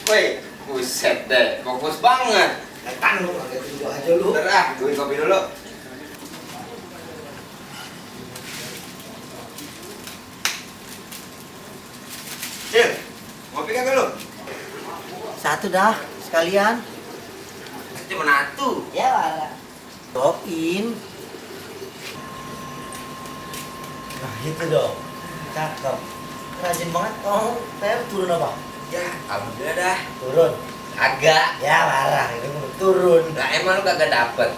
Woi, buset deh, fokus banget. Datang lu, agak tunggu aja lu. Bentar ah, gue kopi dulu. Cil, ngopi kagak lu? Satu dah, sekalian. Cuma satu. Ya lah. Topin. Nah itu dong, cakep. Rajin banget. Oh, saya turun apa? Ya, alhamdulillah dah. Turun. Agak. Ya parah, itu turun. Lah emang lu kagak dapet?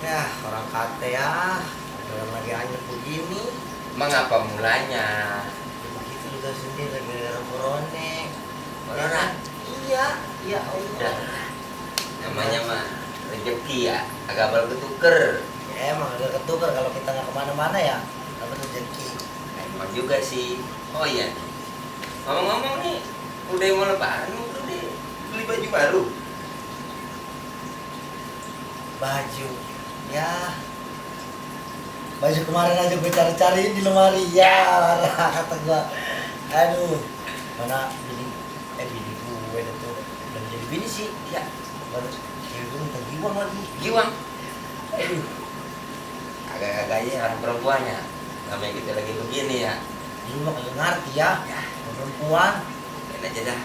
Ya orang kate ya, dalam lagi anyep begini. Emang apa mulanya? Ya, begitu lu tahu sendiri gara-gara corona. Corona? Iya, ya Udah. Allah. Namanya mah rezeki ya, agak baru ketuker. Ya emang agak ketukar kalau kita nggak kemana-mana ya, dapat rezeki. Emang juga sih. Oh iya. Ngomong-ngomong nih, udah mau lebaran, udah deh beli baju baru. Baju, ya. Baju kemarin aja gue cari-cari di lemari, ya marah kata gue. Aduh, mana bini gue itu udah menjadi bini sih, ya. Baru cewek gue minta giwang lagi. Giwang. Aduh, Agak-agaknya orang perempuannya. Namanya kita lagi begini ya. lu mah kagak ngerti ya, perempuan. Enak aja dah.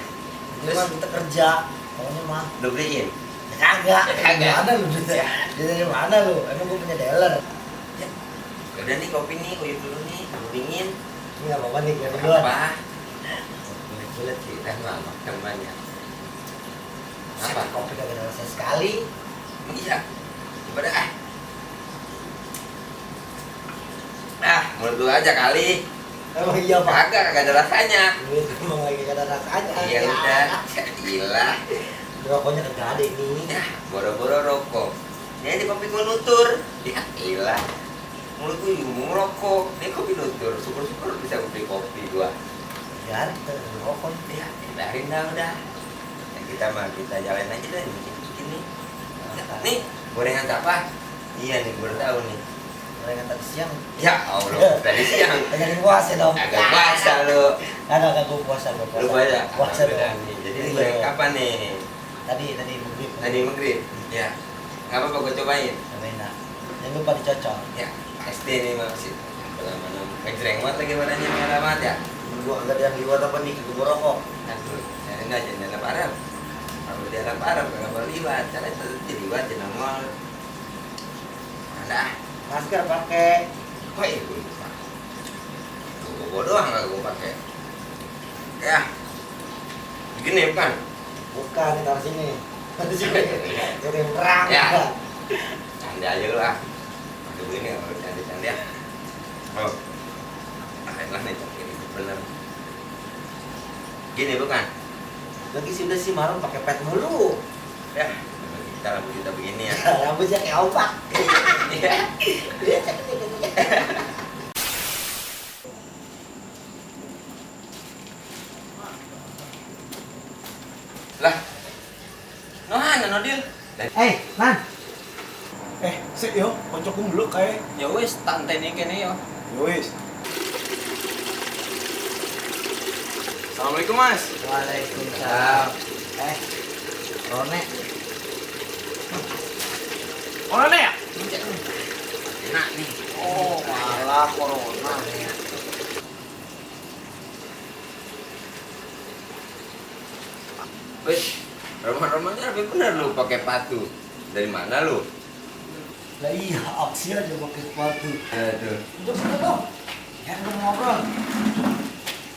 Itu mah kita kerja, pokoknya mah. Lu beliin. Ya kagak, Ya kagak. Mana lu duitnya? Duit dari mana lu? Emang gue punya dealer. Ya. Udah nih kopi nih, uyup dulu nih, dingin. Ini nggak apa-apa nih, kayak berdua. Apa? Kulit kita mah temannya. Apa? Kopi kagak ada rasa sekali. Iya. Coba dah. Mulut lu aja kali. Emang iya pak. Kagak ada rasanya. Duit emang lagi gak ada rasanya. Iya udah. Gila. Rokoknya kagak ada ini. Ya, boro-boro rokok. Ini di kopi gua nutur. Ya gila. Mulut gua juga mau ngerokok. Ini kopi nutur. Syukur-syukur bisa beli kopi gua. Ya, kita rokok. Ya, hindarin dah udah. Ya, kita jalan aja dah bikin nih. Nih, gorengan apa? Iya nih, baru tahu nih. Gorengan tadi siang. Ya Allah, tadi siang. Pengen puasa dong. Agak puasa lu. Kagak gue puasa, gue puasa. Lu baca? Puasa dong. Nih. Jadi ini goreng kapan nih? Tadi maghrib. Tadi maghrib. Ya. Enggak apa-apa gua cobain. Cobain dah. Jangan lupa dicocok. Ya, SD nih masih. Mana ngejreng banget lagi badannya merah banget ya. Gua agak yang liwat apa nih ke gua rokok. Aduh, saya enggak jadi anak Arab. Kalau di anak Arab enggak boleh liwat, cara itu jadi liwat di nongol. Ada. Masker pakai. Kok ya gue lupa. Gua doang enggak gua pakai. Ya. Begini bukan? Bukan, taruh sini. Taruh sini. Jadi perang. Ya. Canda aja lu ah. Aduh begini kalau canda-canda ya. Oh. Lah nih ini bener. Gini bukan? Lagi sih udah sih marun pakai pet mulu. Ya, kita rambut kita begini ya. Rambutnya kayak opak. Iya. Iya, cakep. Lah. Mana Nodil? Man. Sik yo, koncoku mbluk kae. Ya wis, tanteni kene yo. Yo wis. Assalamualaikum Mas. Waalaikumsalam. Rone. Corona ya? Enak nih. Oh, malah corona. Wis, rumah-rumahnya lebih bener lu pakai patu. Dari mana lu? Lah iya, aksi aja pakai sepatu. Aduh. Udah bener dong. Ya udah ngobrol.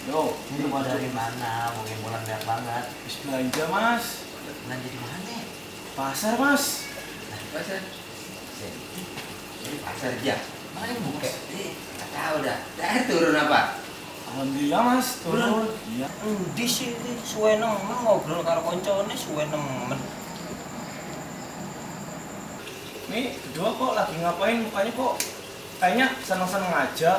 Yo, Ini mau dari mana? Mungkin bulan banyak banget. habis belanja Mas. Belanja di mana? Pasar Mas. Pasar. Ini pasar aja. Mana yang buka? Enggak tahu dah. Dah turun apa? Alhamdulillah Mas, turun. Iya. Di sini suwe nemen ngobrol karo koncone suwe nemen. Nih, kedua kok lagi ngapain mukanya kok kayaknya seneng-seneng aja.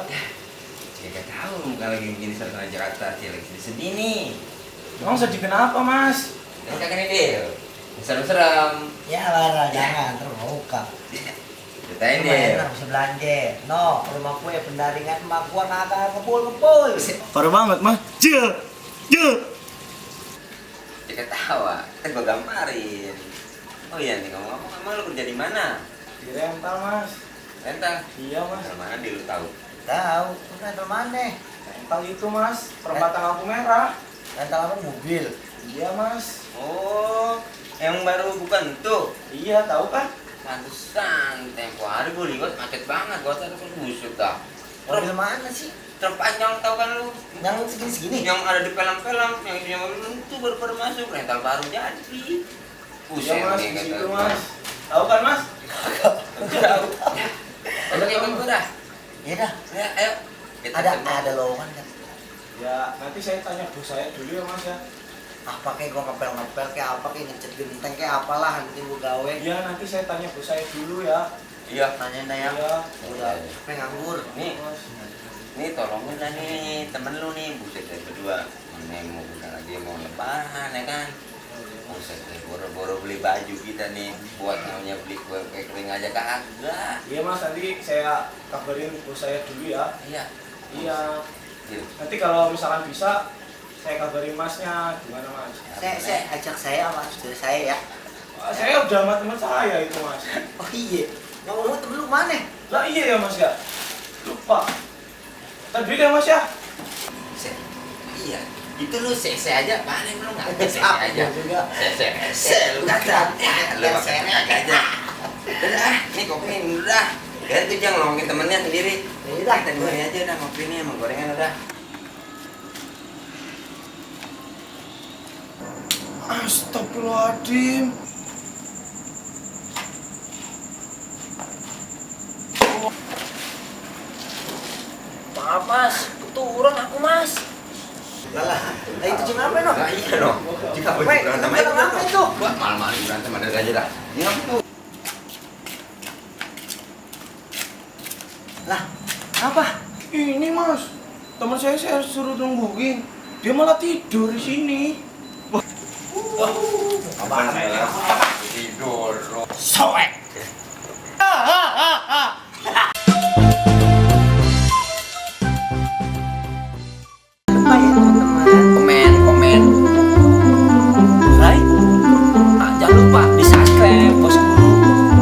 Ya gak tahu muka lagi begini sana Jakarta sih lagi sedih nih. Emang sedih kenapa Mas? Ini kan ini deh. Serem-serem. Ya lah, jangan terbuka. Ceritain Cuma deh. enak bisa belanja. No, rumah gue pendaringan emak gua kagak ngebul. Parah banget Mas. Je. Ya gak tahu ketawa. Kan gua gamparin. Oh iya nih, ngomong-ngomong, emang lu kerja di mana? Di rental mas. Rental. Iya mas. Dari mana di lu tahu? Tahu, itu rental mana? Rental itu mas, perempatan lampu merah. Rental apa mobil? Iya mas. Oh, yang baru bukan tuh. Iya tahu kan? Pantesan, tempo hari gua lihat macet banget, gua tadi kan busuk dah. Mobil mana sih? Truk panjang tahu kan lu? Yang segini-segini? Yang ada di pelang-pelang, yang isinya mobil itu baru masuk, rental baru jadi. Iya mas, nih, di kata situ gua. mas. Tahu kan mas? Tahu. Ada yang gua dah. Ya dah, Ya, ayo. Kita ada semua. lowongan kan? Ya nanti saya tanya bos saya dulu ya mas ya. Apa kayak gua ngepel-ngepel kayak apa kayak ngecat genteng kayak apalah nanti gua gawe. Iya nanti saya tanya bos saya dulu ya. Iya. Nanya ya. Iya. Udah, pengen nganggur. Nih, Mas. nih tolongin lah nih temen lu nih, buset deh berdua. Ini mau bentar lagi mau lebaran ya kan. Buset deh, boro-boro beli baju kita nih, buat namanya beli kue kering aja kagak. Iya mas, nanti saya kabarin bos saya dulu ya. Iya. Iya. Iya. Nanti kalau misalkan bisa, saya kabarin masnya gimana mas? Saya ajak saya sama saudara saya ya. Saya udah sama teman saya itu mas. Oh iya. Ngomong temen lu mana? Lah iya ya mas ya. Lupa. Tadi ya mas ya. Iya. Itu lu sese aja, mana lu nggak sese Apa aja. juga? Sese, lu kata, lu makan kagak aja. Udah, nih kopi ini udah. Dan tuh jangan ngomongin temennya sendiri. Udah. Kita duluan aja udah ngopi nih sama gorengan udah. Astagfirullahaladzim. Maaf mas, keturun aku mas. Lah, itu cuma apa no? Nah iya dong. Jika baju Weh, berantem lu aja bilang apa itu? Wah, malam-malam berantem ada aja dah. Ini apa tuh? Lah, apa? Ini mas, teman saya suruh nungguin. Dia malah tidur di sini. Apaan saya? Tidur. Soek.